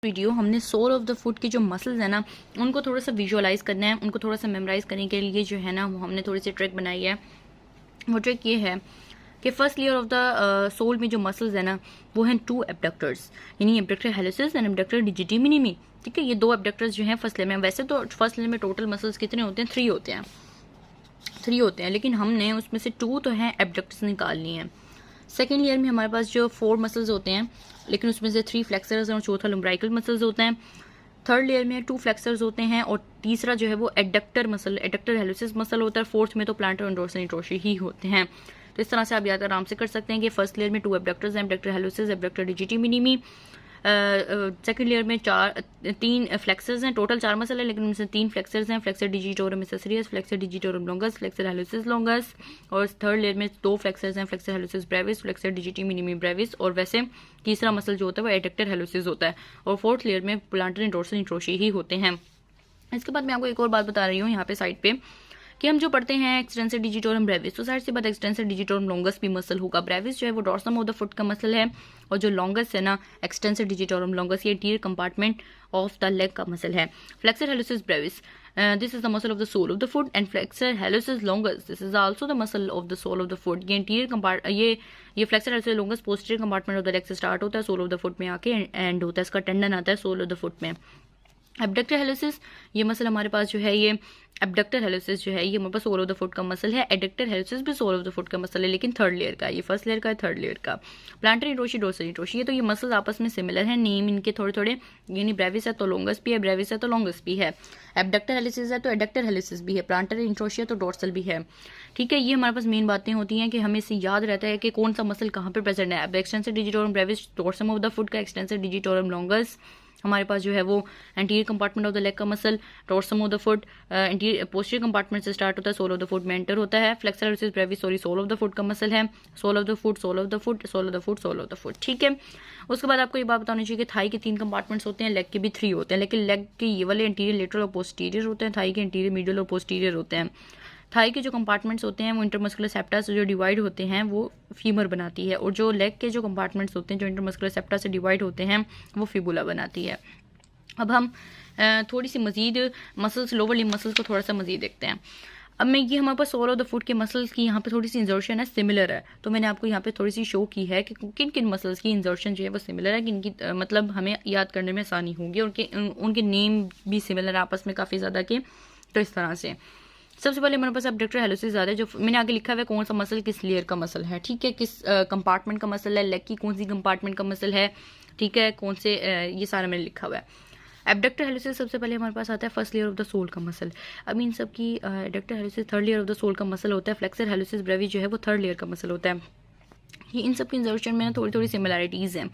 Video हमने soul of the foot के जो मसल्स है ना उनको थोड़ा सा विजुअलाइज करना है, उनको थोड़ा सा मेमोराइज करने के लिए जो है ना वो हमने थोड़ी सी ट्रिक बनाई है। वो ट्रिक ये है कि first layer of the sole में जो मसल्स है ना वो हैं टू एब्डक्टर्स, यानी एब्डक्टर हेलिसिस एंड एब्डक्टर डिजिटी मिनिमी। ठीक है, ये दो एब्डक्टर्स जो हैं फर्स्ट लेयर में। वैसे तो फर्स्ट लेयर में टोटल मसल्स कितने होते हैं? थ्री होते हैं, लेकिन हमने उसमें से टू तो हैं एब्डक्टर्स निकाल लिए हैं। सेकेंड लेयर में हमारे पास जो 4 मसल्स होते हैं, लेकिन उसमें से 3 फ्लेक्सर्स और चौथा लुम्ब्राइकल मसल्स होते हैं। थर्ड लेयर में 2 फ्लेक्सर्स होते हैं और तीसरा जो है वो एडक्टर मसल, एडक्टर हेलिसिस मसल होता है। फोर्थ में तो प्लांटर और डोर्सल इंट्रोशी ही होते हैं। तो इस तरह से आप याद आराम से कर सकते हैं कि फर्स्ट लेयर में 2 एबडक्टर्स हैं, abductor hallucis, abductor digiti minimi. Second layer में 3 फ्लेक्सर्स हैं, टोटल 4 मसल है, लेकिन उनमें से 3 फ्लेक्सर्स हैं, flexor digitorum accessorius, flexor digitorum longus, flexor hallucis longus. और थर्ड लेयर में 2 फ्लेक्सर्स हैं, flexor hallucis brevis, flexor digiti minimi brevis. और वैसे तीसरा मसल जो होता है वो एडक्टर हेलिसिस होता है। और फोर्थ लेयर में प्लांटर एंड डोर्सल इंट्रोशी ही होते हैं। इसके बाद मैं आपको एक और बात बता रही हूँ यहाँ पे साइड पे कि हम जो पढ़ते हैं एक्सटेंसर डिजिटोरम ब्रेविस, तो साइड से बाद एक्सटेंसर डिजिटोरम लॉन्गस भी मसल होगा। ब्रेविस जो है वो डॉर्सम ऑफ द फुट का मसल है, और जो लॉन्गस है ना एक्सटेंसर डिजिटोरम लॉन्गस, ये interior compartment of the leg का मसल है। Flexor hallucis brevis, this is the muscle of the sole of the foot, and flexor hallucis longus, this is also the muscle of the sole of the foot. ये interior compart ये flexor hallucis longus posterior compartment of the leg से start होता है, sole of the foot में आके and होता है। इसका टेंडन आता है सोल ऑफ द फुट में। एबडक्टर हेलिसिस, ये मसल हमारे पास जो है, ये एबडक्टर हेलिसिस जो है ये हमारे पास सोल ऑफ द फुट का मसल है। एडक्टर हेलिसिस भी सोल ऑफ द फुट का मसल है, लेकिन थर्ड लेयर का है। ये फर्स्ट लेयर का है, थर्ड लेयर का। प्लांटर इंट्रोशी, डोर्सल इंट्रोशी, ये तो ये मसल्स आपस में सिमिलर है, नेम इनके थोड़े थोड़े, यानी ब्रेविस है तो लॉन्गस भी है, ब्रेविस है तो लॉन्गस भी है। एबडक्टर हेलिसिस है तो एडक्टर हेलिसिस भी है, प्लांटर इंट्रोशी है तो डोर्सल भी है। ठीक है, ये हमारे पास मेन बातें होती हैं कि हमें इससे याद रहता है कि कौन सा मसल कहाँ पे प्रेजेंट है। अब extensor digitorum brevis dorsum of the foot का, एक्सटेंसर डिजिटोरम लॉन्गस हमारे पास जो है वो anterior compartment of the leg का muscle, dorsum of the foot anterior posterior compartment से स्टार्ट होता है, सोल ऑफ द फुट में एंटर होता है। Flexor hallucis brevis sole of the foot का मसल है, sole of the foot, sole of the foot, sole of the foot, sole of the foot. ठीक है, उसके बाद आपको ये बात बतानी चाहिए कि थाई के 3 कंपार्टमेंट्स होते हैं, लेग के भी 3 होते हैं, लेकिन लेग के ये वाले इंटीरियर लेटरल और पोस्टीरियर होते हैं, थाई के इंटीरियर मिडियल और पोस्टीरियर होते हैं। थाई के जो कंपार्टमेंट्स होते हैं वो इंटरमस्कुलर सेप्टा से जो डिवाइड होते हैं वो फीमर बनाती है, और जो लेग के जो कंपार्टमेंट्स होते हैं जो इंटरमस्कुलर सेप्टा से डिवाइड होते हैं वो फिबुला बनाती है। अब हम थोड़ी सी मजीद मसल्स, लोअर लिम्ब मसल्स को थोड़ा सा मजीद देखते हैं। अब मैं ये हमारे पास सोल ऑफ द फुट के मसल्स की यहाँ पे थोड़ी सी इंजर्शन है, सिमिलर है, तो मैंने आपको यहाँ पे थोड़ी सी शो की है कि किन किन मसल्स की इंजर्शन जो है वो सिमिलर है, किन की मतलब हमें याद करने में आसानी होगी, उनके नेम भी सिमिलर है आपस में काफ़ी ज़्यादा के। तो इस तरह से सबसे पहले मेरे पास एबडक्टर हेलिसिस ज़्यादा है, जो मैंने आगे लिखा हुआ है कौन सा मसल किस लेयर का मसल है। ठीक है, किस कंपार्टमेंट का मसल है, लेग की कौन सी कंपार्टमेंट का मसल है, ठीक है, कौन से ये सारा मैंने लिखा हुआ है। एबडक्टर हेलिसिस सबसे पहले हमारे पास आता है first layer of the sole का मसल। अब इन सब की abductor hallucis third layer of the sole का मसल होता है। फ्लेक्सर हेलिसिस ब्रेविस जो है वो थर्ड लेयर का मसल होता है। ये इन सब की इंजर्शन में थोड़ी थोड़ी सिमिलैरिटीज़ हैं,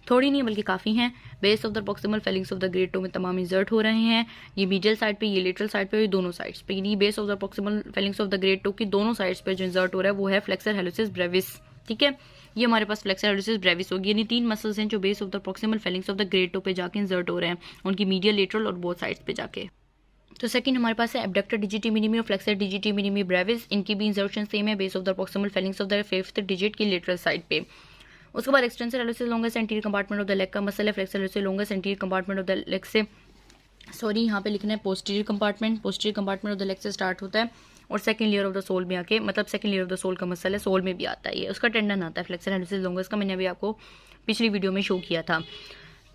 थोड़ी नहीं बल्कि काफ़ी हैं। Base of the proximal phalanges of the great toe में तमाम इंजर्ट हो रहे हैं, ये मीडियल साइड पे, ये लेटरल साइड पे, ये दोनों साइड्स पे। यानी base of the proximal phalanges of the great toe की दोनों साइड्स पे जो इंजर्ट हो रहा है वो है फ्लेक्सर हेलिसिस ब्रेविस। ठीक है, ये हमारे पास फ्लेक्सर हेलिसिस ब्रेविस होगी, यानी 3 मसल्स हैं जो base of the proximal phalanges of the great toe पे जाके इंजर्ट हो रहे हैं, उनकी मीडियल, लेटरल और बोथ साइड्स पे जाके। तो सेकंड हमारे पास है एबडक्टर डिजिटी मिनिमी और फ्लेक्सर डिजिटी मिनिमी ब्रेविस, इनकी भी इंजर्शन सेम है, base of the proximal phalanges of the 5th digit की लेटरल साइड पे। उसके बाद extensor hallucis longus anterior compartment of the leg का मसल है। Flexor hallucis longus anterior compartment of the leg से, सॉरी यहाँ पे लिखना है posterior compartment of the leg से स्टार्ट होता है, और second layer of the sole में आके, मतलब second layer of the sole का मसल है, सोल में भी आता है, ये उसका टेंडन आता है फ्लेक्सर हेलिसिस लॉन्गस का, मैंने अभी आपको पिछली वीडियो में शो किया था।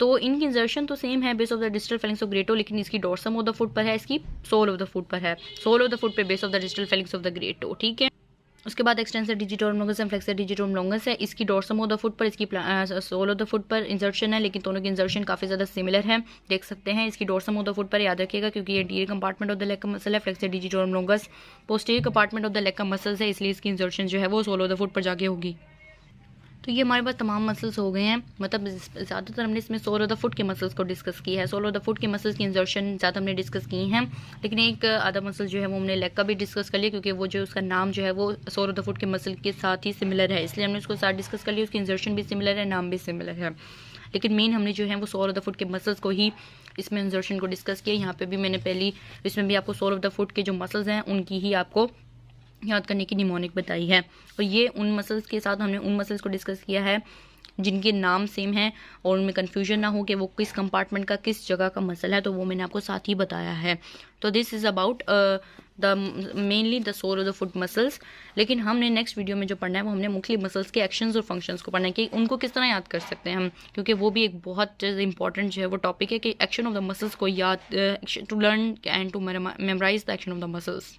तो इनकी इंजर्शन तो सेम है, base of the distal phalanges of great toe, लेकिन इसकी डोर्सम ऑफ द फुट पर है, इसकी सोल ऑफ द फुट पर है, सोल ऑफ द फुट पे base of the distal phalanges of the great toe. ठीक है, उसके बाद extensor digitorum longus and flexor digitorum longus है, इसकी डोर्सम ऑफ द फुट पर, इसकी सोल ऑफ द फुट पर इंजर्शन है, लेकिन दोनों की इंजर्शन काफ़ी ज़्यादा सिमिलर है, देख सकते हैं। इसकी डोर्सम ऑफ द फुट पर याद रखिएगा क्योंकि ये interior compartment of the leg का मसल है। Flexor digitorum longus posterior compartment of the leg का मसल्स है, इसलिए इसकी इंजर्शन जो है वो सोल ऑफ द फुट पर जाके होगी। तो ये हमारे पास तमाम मसल्स हो गए हैं, मतलब ज़्यादातर हमने इसमें सोल ऑफ द फुट के मसल्स को डिस्कस किया है। सोल ऑफ द फुट के मसल्स की इंजर्शन ज़्यादा हमने डिस्कस की हैं, लेकिन एक आधा मसल जो है वो हमने लेग का भी डिस्कस कर लिया, क्योंकि वो जो उसका नाम जो है वो सोल ऑफ द फुट के मसल के साथ ही सिमिलर है, इसलिए हमने उसको साथ डिस्कस कर लिया। उसकी इंजर्शन भी सिमिलर है, नाम भी सिमिलर है, लेकिन मेन हमने जो है वो सोल ऑफ द फुट के मसल्स को ही इसमें इंजर्शन को डिस्कस किया। यहाँ पे भी मैंने पहली इसमें भी आपको सोल ऑफ द फुट के जो मसल्स हैं उनकी ही आपको याद करने की निमोनिक बताई है, और ये उन मसल्स के साथ हमने उन मसल्स को डिस्कस किया है जिनके नाम सेम हैं और उनमें कन्फ्यूजन ना हो कि वो किस कंपार्टमेंट का किस जगह का मसल है, तो वो मैंने आपको साथ ही बताया है। तो this is about the mainly the sole of the foot muscles. लेकिन हमने नेक्स्ट वीडियो में जो पढ़ना है वो हमने मुख्तलिफ मसल्स के एक्शंस और फंक्शंस को पढ़ना है कि उनको किस तरह याद कर सकते हैं हम, क्योंकि वो भी एक बहुत इंपॉर्टेंट जो है वो टॉपिक है कि एक्शन ऑफ द मसल्स को याद to learn and to memorise the action of the muscles.